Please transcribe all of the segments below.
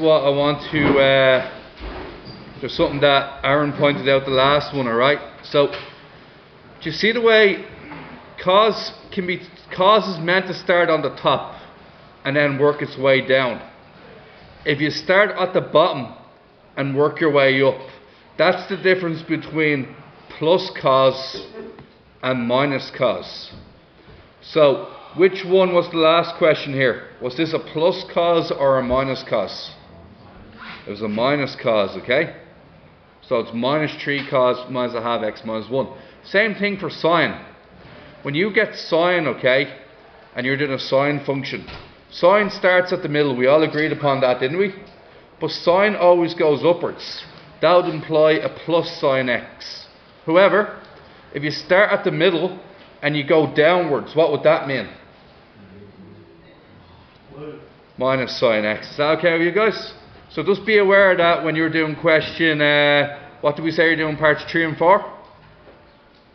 what I want to, there's something that Aaron pointed out the last one, alright? So, do you see the way cause is meant to start on the top and then work its way down. If you start at the bottom and work your way up, that's the difference between plus cause and minus cause. So, which one was the last question here? Was this a plus cause or a minus cause? It was a minus cause, okay? So it's minus 3 cos minus a half x minus 1. Same thing for sine. When you get sine, okay, and you're doing a sine function, sine starts at the middle. We all agreed upon that, didn't we? But sine always goes upwards. That would imply a plus sine x. However, if you start at the middle and you go downwards, what would that mean? Minus sine x. Is that okay with you guys? So just be aware of that when you're doing question, what did we say you're doing parts 3 and 4?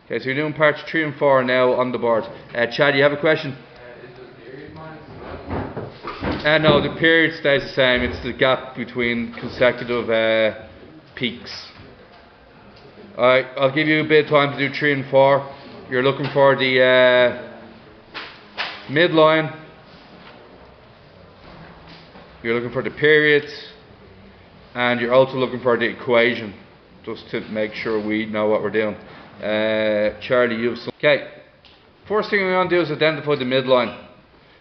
Okay, so you're doing parts 3 and 4 now on the board. Chad, you have a question? Is the period minus? No, the period stays the same. It's the gap between consecutive peaks. Alright, I'll give you a bit of time to do 3 and 4. You're looking for the midline. You're looking for the period. And you're also looking for the equation, just to make sure we know what we're doing. Charlie, you have some. Okay, first thing we're going to do is identify the midline.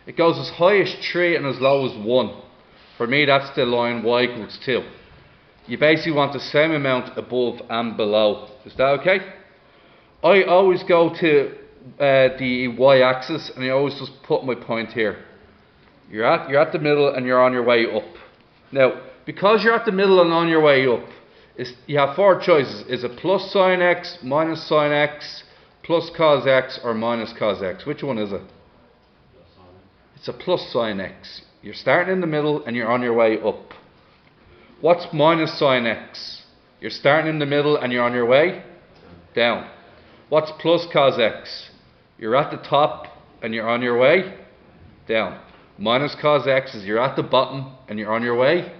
It goes as high as 3 and as low as 1. For me, that's the line y equals 2. You basically want the same amount above and below. Is that okay? I always go to the y-axis and I always just put my point here. You're at the middle and you're on your way up. Now, because you're at the middle and on your way up, you have 4 choices. Is it plus sine x, minus sine x, plus cos x, or minus cos x? Which one is it? It's a plus sine x. You're starting in the middle and you're on your way up. What's minus sine x? You're starting in the middle and you're on your way down. What's plus cos x? You're at the top and you're on your way down. Minus cos x is you're at the bottom and you're on your way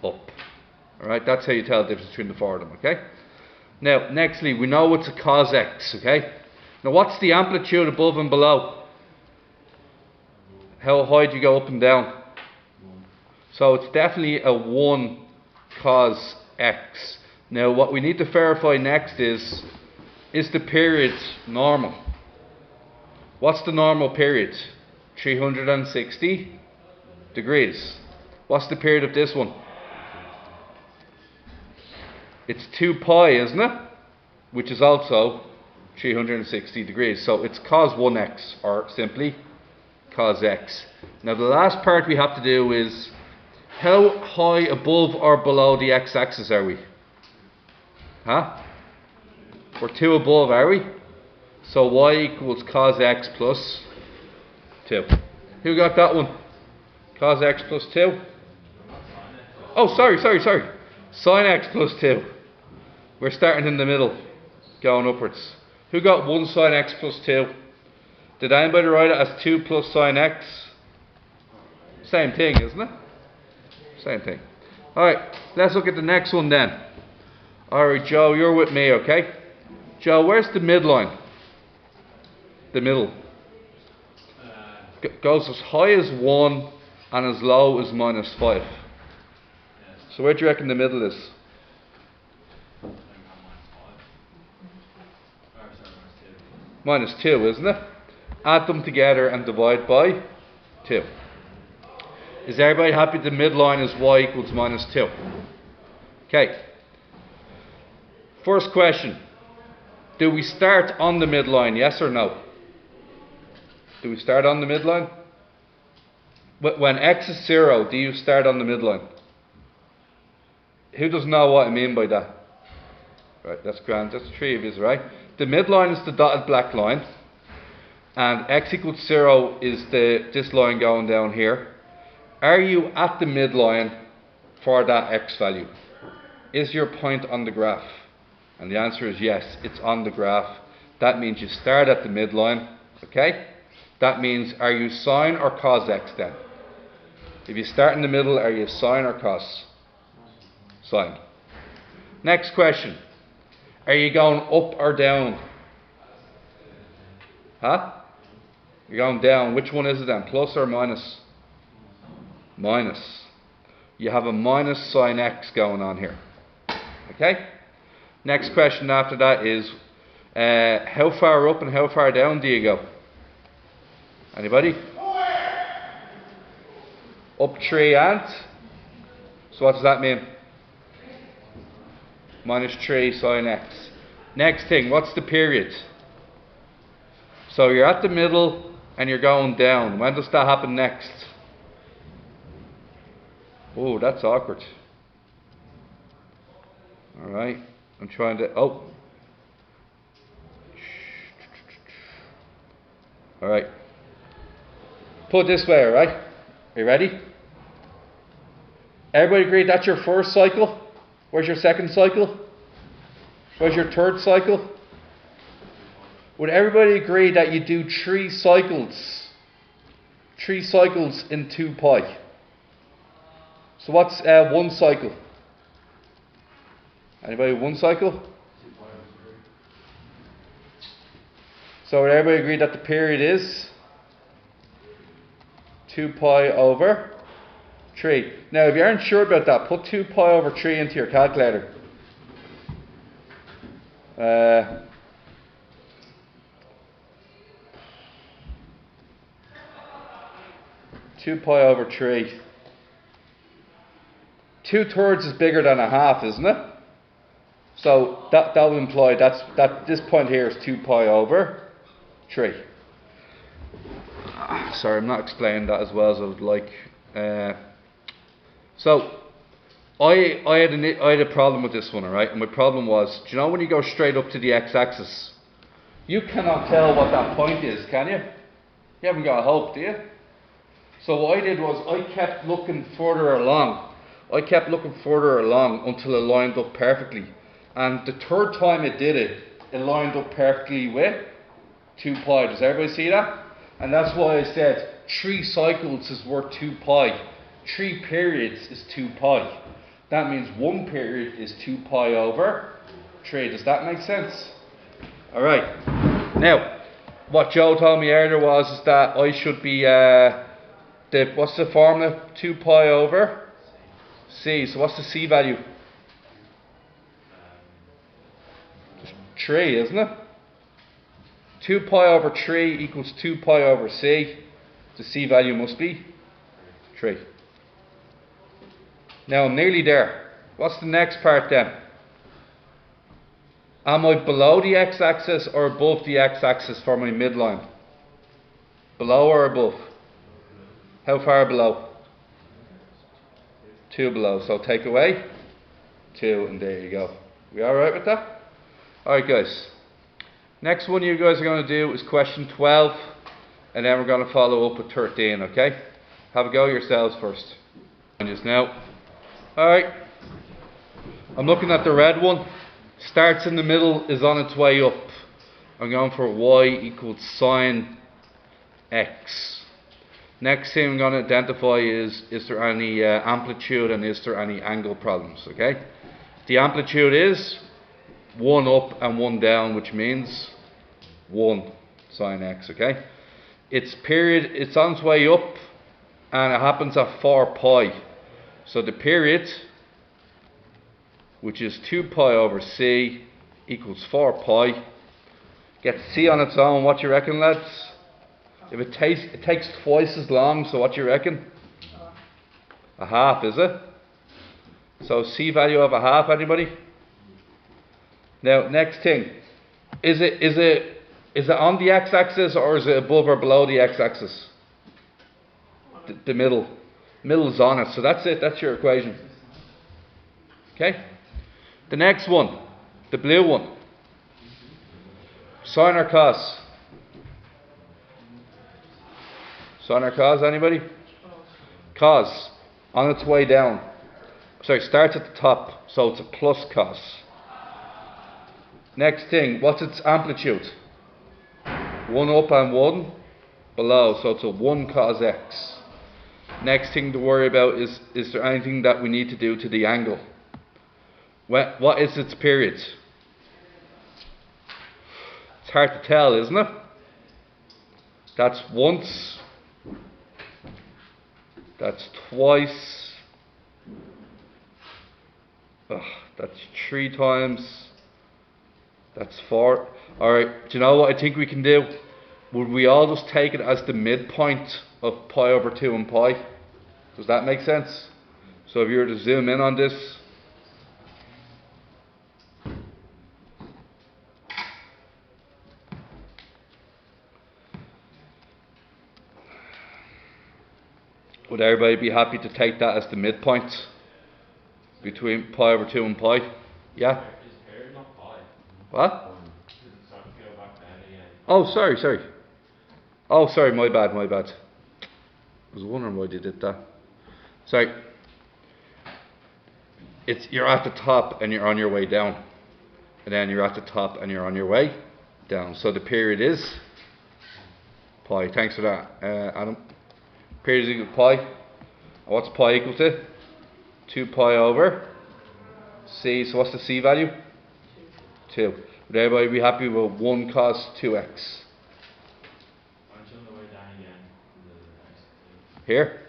up. Alright, that's how you tell the difference between the 4 of them, okay? Now, nextly, we know what's a cos x, okay? Now, what's the amplitude above and below? How high do you go up and down? So it's definitely a 1 cos x. Now, what we need to verify next is the period normal? What's the normal period? 360 degrees. What's the period of this one? It's 2 pi, isn't it? Which is also 360 degrees. So it's cos 1x, or simply cos x. Now the last part we have to do is, how high above or below the x-axis are we? Huh? We're 2 above, are we? So y equals cos x plus 2. Who got that one? Cos x plus 2? Oh, sorry. Sin x plus 2. We're starting in the middle, going upwards. Who got 1 sin x plus 2? Did anybody write it as 2 plus sin x? Same thing, isn't it? Same thing. Alright, let's look at the next one then. Alright, Joe, you're with me, okay? Joe, where's the midline? The middle. Goes as high as 1 and as low as minus 5. So where do you reckon the middle is? Minus 2, isn't it? Add them together and divide by 2. Is everybody happy the midline is y equals minus 2? Okay. First question. Do we start on the midline, yes or no? Do we start on the midline? When x is 0, do you start on the midline? Who doesn't know what I mean by that? Right, that's grand. That's 3 of you, right? The midline is the dotted black line, and x equals 0 is this line going down here. Are you at the midline for that x value? Is your point on the graph? And the answer is yes, it's on the graph. That means you start at the midline, okay? That means, are you sine or cos x then? If you start in the middle, are you sine or cos? Sine. Next question. Are you going up or down? Huh? You're going down. Which one is it then? Plus or minus? Minus. You have a minus sine x going on here. Okay? Next question after that is, how far up and how far down do you go? Anybody? Up 3 and? So what does that mean? Minus 3 sine x. Next thing, what's the period? So you're at the middle and you're going down. When does that happen next? Oh, that's awkward. Alright, I'm trying to, oh. Alright. Put it this way, alright? Are you ready? Everybody agree that's your first cycle? Where's your second cycle? Where's your third cycle? Would everybody agree that you do 3 cycles? 3 cycles in 2 pi. So what's 1 cycle? Anybody 1 cycle? So would everybody agree that the period is 2 pi over 3. Now if you aren't sure about that, put 2 pi over 3 into your calculator. 2 pi over 3. 2/3 is bigger than a half, isn't it? So that would imply that this point here is 2 pi over 3. Sorry, I'm not explaining that as well as I would like. So I had a problem with this one, alright? And my problem was, do you know when you go straight up to the x-axis, you cannot tell what that point is, can you? You haven't got a hope, do you? So what I did was I kept looking further along. Until it lined up perfectly. And the third time it did it, it lined up perfectly with 2 pi. Does everybody see that? And that's why I said 3 cycles is worth 2 pi. 3 periods is 2 pi. That means 1 period is 2 pi over 3. Does that make sense? Alright. Now, what Joe told me earlier is that I should be, what's the formula? 2 pi over c. So what's the c value? Just 3, isn't it? 2 pi over 3 equals 2 pi over c. The c value must be 3. Now I'm nearly there. What's the next part then? Am I below the x-axis or above the x-axis for my midline? Below or above? How far below? 2 below. So take away 2 and there you go. We alright with that? Alright guys. Next one you guys are going to do is question 12 and then we're going to follow up with 13, okay? Have a go yourselves first. And just now. Alright. I'm looking at the red one. Starts in the middle, is on its way up. I'm going for y equals sine x. Next thing I'm going to identify is there any amplitude and is there any angle problems, okay? The amplitude is 1 up and 1 down, which means 1 sine x, okay? Its period, it's on its way up and it happens at 4 pi. So the period, which is 2 pi over c equals 4 pi. Get c on its own, what do you reckon lads? If it takes twice as long, so what do you reckon? A half, is it? So c value of a half, anybody? Now next thing, is it on the x-axis or is it above or below the x-axis? The middle's on it, so that's it, that's your equation. Okay? The next one, the blue one. Sine or cos? Sine or cos, anybody? Cos, on its way down. Sorry, starts at the top, so it's a plus cos. Next thing, what's its amplitude? 1 up and 1 below, so it's a 1 cos x. Next thing to worry about is there anything that we need to do to the angle? What is its period? It's hard to tell, isn't it? That's once. That's twice. That's 3 times. That's 4. Alright, do you know what I think we can do? Would we all just take it as the midpoint of pi over 2 and pi? Does that make sense? So if you were to zoom in on this, would everybody be happy to take that as the midpoint between pi over 2 and pi? Yeah? Is period not pi? What? So I can go back then again. Oh, sorry. Oh, sorry, my bad. I was wondering why they did that. Sorry. You're at the top and you're on your way down. And then you're at the top and you're on your way down. So the period is pi. Thanks for that, Adam. Period is equal to pi. And what's pi equal to? 2 pi over c. So what's the c value? 2. Would everybody be happy with 1 cos 2x? Aren't you on the way down again? Here?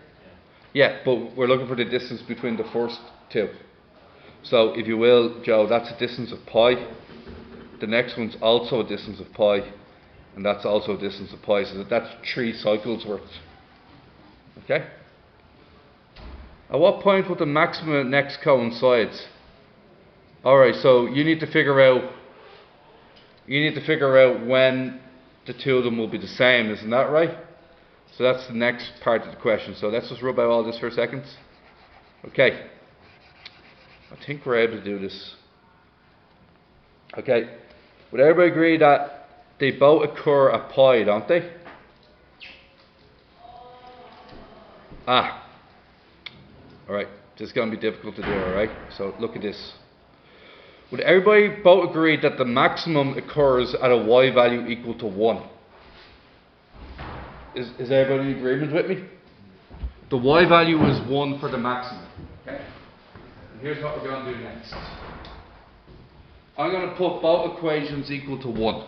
Yeah, but we're looking for the distance between the first 2. So if you will, Joe, that's a distance of pi. The next one's also a distance of pi. And that's also a distance of pi. So that's 3 cycles worth. Okay? At what point would the maximum next coincide? Alright, so you need to figure out when the 2 of them will be the same, isn't that right? So that's the next part of the question. So let's just rub out all this for a second. Okay. I think we're able to do this. Okay. Would everybody agree that they both occur at pi, don't they? Alright. This is going to be difficult to do, alright? So look at this. Would everybody both agree that the maximum occurs at a y value equal to 1? Is everybody in agreement with me? The y value is 1 for the maximum. Okay. And here's what we're going to do next. I'm going to put both equations equal to 1.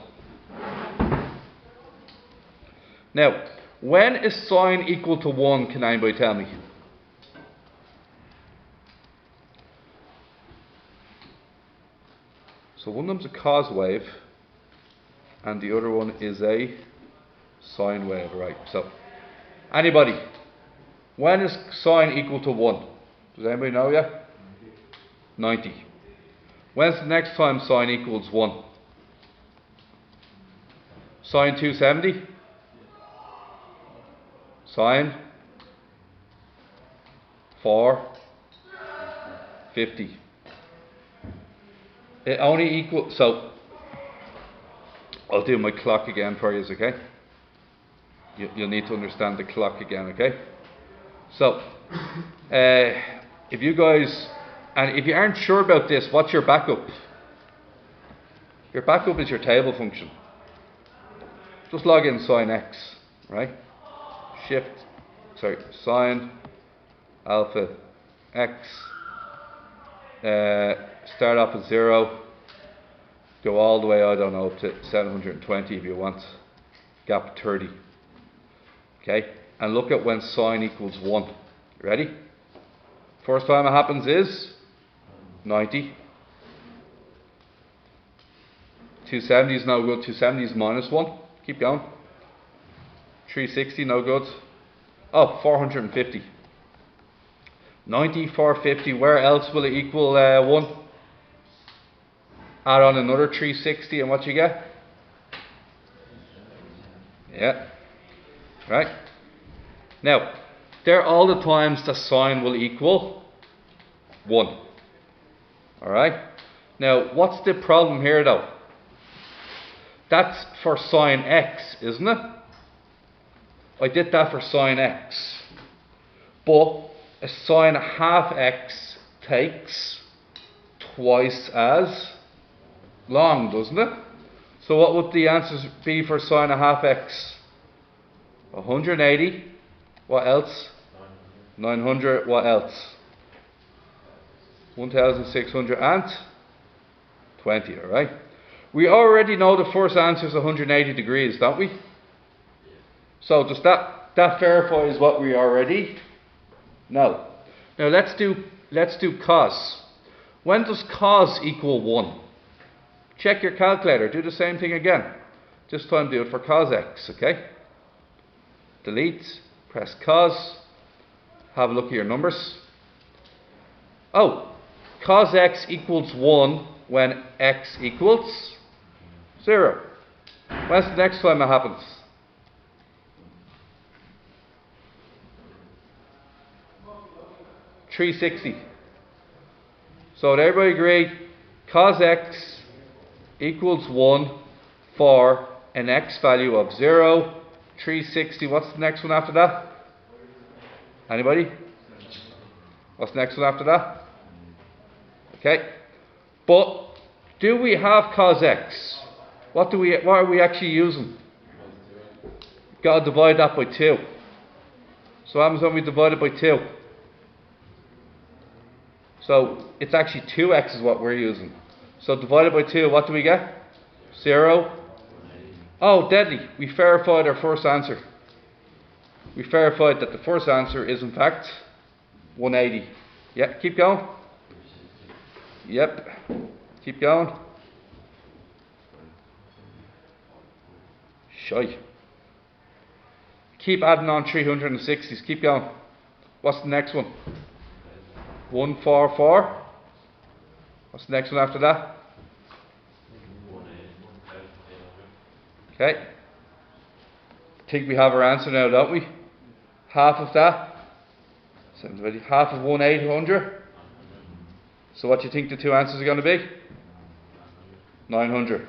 Now, when is sine equal to 1, can anybody tell me? So one of them's a cos wave and the other one is a sine wave, right? So, anybody, when is sine equal to 1? Does anybody know yet? 90. When's the next time sine equals 1? Sine 270? Sine 450. It only equals, so I'll do my clock again for you, okay? You'll need to understand the clock again, okay? So, if you guys, and if you aren't sure about this, what's your backup? Your backup is your table function. Just log in sine x, right? Sine alpha x. Start off at 0, go all the way, I don't know, up to 720 if you want, gap 30. Okay, and look at when sine equals 1. Ready? First time it happens is 90. 270 is no good, 270 is minus 1. Keep going. 360, no good. Oh, 450. 90, 450, where else will it equal 1? Add on another 360 and what you get? Yeah. Right? Now, they're all the times that sine will equal 1. Alright? Now, what's the problem here though? That's for sine x, isn't it? I did that for sine x. But a sine half x takes twice as long, doesn't it? So what would the answers be for sine a half x? 180. What else? 900, what else? 1620, alright? We already know the first answer is 180 degrees, don't we? So does that verifies what we already know. Now let's do cos. When does cos equal 1? Check your calculator, do the same thing again. This time do it for cos x, okay? Delete, press cos, have a look at your numbers. Oh, cos x equals 1 when x equals 0. When's the next time it happens? $360. So would everybody agree? Cos x equals 1 for an x value of 0. 360. What's the next one after that? Anybody? What's the next one after that? Okay. But do we have cos x? What are we actually using? Got to divide that by 2. So what happens when we divide it by 2? So it's actually 2x is what we're using. So divided by 2, what do we get? 0. Oh, deadly. We verified our first answer. We verified that the first answer is in fact 180. Yeah, keep going. Yep. Keep going. Shy. Keep adding on 360s. Keep going. What's the next one? 144. What's the next one after that? Okay. I think we have our answer now, don't we? Half of that. Half of 1,800. So what do you think the two answers are going to be? 900.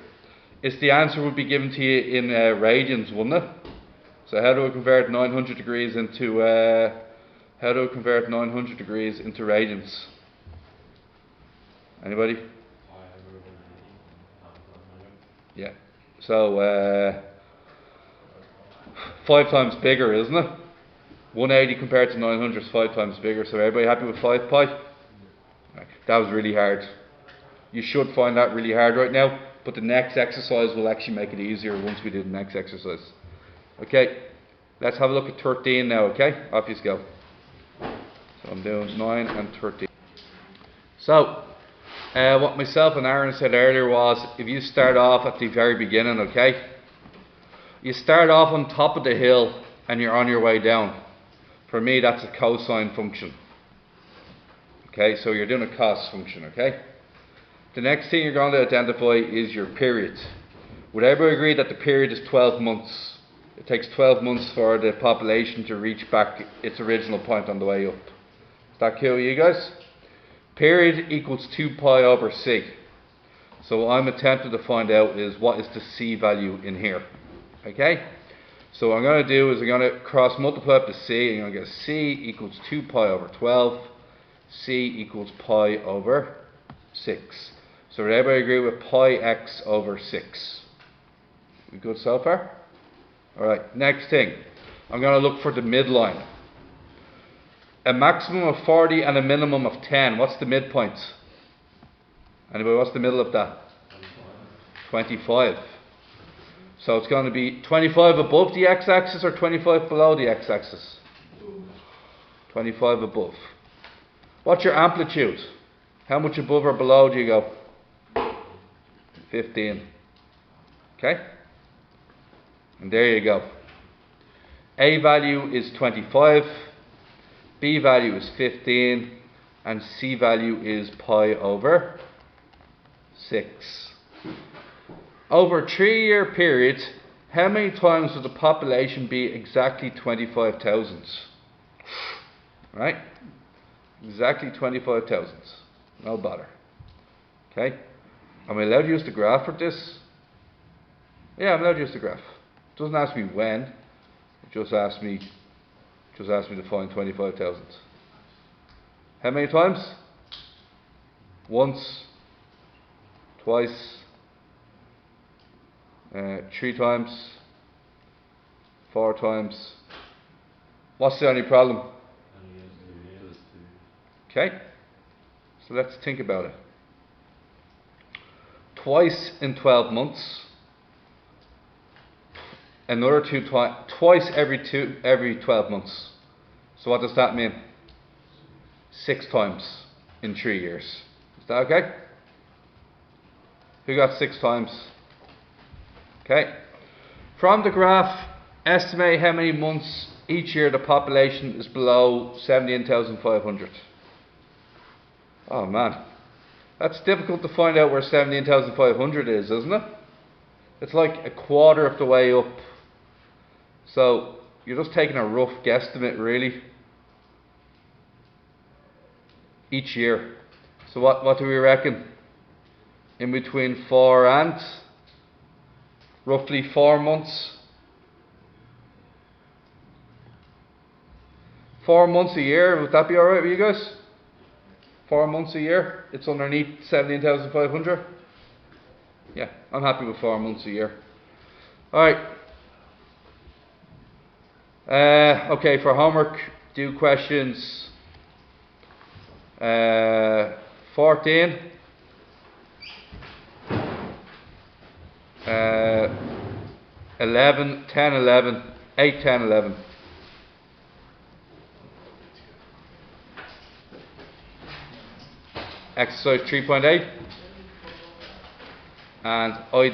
It's the answer would be given to you in radians, wouldn't it? So how do we convert 900 degrees into radians? Anybody? Yeah. So 5 times bigger, isn't it? 180 compared to 900 is 5 times bigger. So everybody happy with 5 pi? That was really hard. You should find that really hard right now, but the next exercise will actually make it easier once we do the next exercise. Okay, let's have a look at 13 now, okay? Off you go. So I'm doing 9 and 13. So, what myself and Aaron said earlier was, if you start off at the very beginning, okay? You start off on top of the hill and you're on your way down. For me, that's a cosine function. Okay, so you're doing a cos function, okay? The next thing you're going to identify is your period. Would everybody agree that the period is 12 months? It takes 12 months for the population to reach back its original point on the way up. Is that cool with you guys? Period equals 2 pi over c. So what I'm attempting to find out is what is the c value in here. Okay? So what I'm going to do is I'm going to cross multiply up the c, and I'm going to get c equals 2 pi over 12. C equals pi over 6. So would everybody agree with pi x over 6? We good so far? Alright, next thing. I'm going to look for the midline. A maximum of 40 and a minimum of 10. What's the midpoint? Anybody, what's the middle of that? 25. So it's going to be 25 above the x-axis or 25 below the x-axis? 25 above. What's your amplitude? How much above or below do you go? 15. Okay? And there you go. A value is 25, B value is 15, and C value is pi over 6. Over a 3-year period, how many times will the population be exactly 25,000? Right? Exactly 25,000. No bother. Okay? Am I allowed to use the graph for this? Yeah, I'm allowed to use the graph. It doesn't ask me when. It just asks me to find 25,000. How many times? Once, twice, 3 times, 4 times. What's the only problem? Okay, so let's think about it. Twice in 12 months, another twice every 12 months. So what does that mean? 6 times in 3 years. Is that okay? Who got 6 times? Okay. From the graph, estimate how many months each year the population is below 17,500. Oh man, that's difficult to find out where 17,500 is, isn't it? It's like a quarter of the way up. So you're just taking a rough guesstimate really each year. So what do we reckon? In between 4 and roughly 4 months. 4 months a year, would that be alright with you guys? 4 months a year, it's underneath 17,500. Yeah, I'm happy with 4 months a year. Alright. Okay, for homework, do questions 14, 11, 10, 11, 8, 10, 11. Exercise 3.8, and I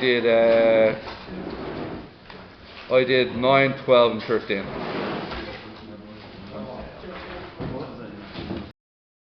did 9, 12 and 13.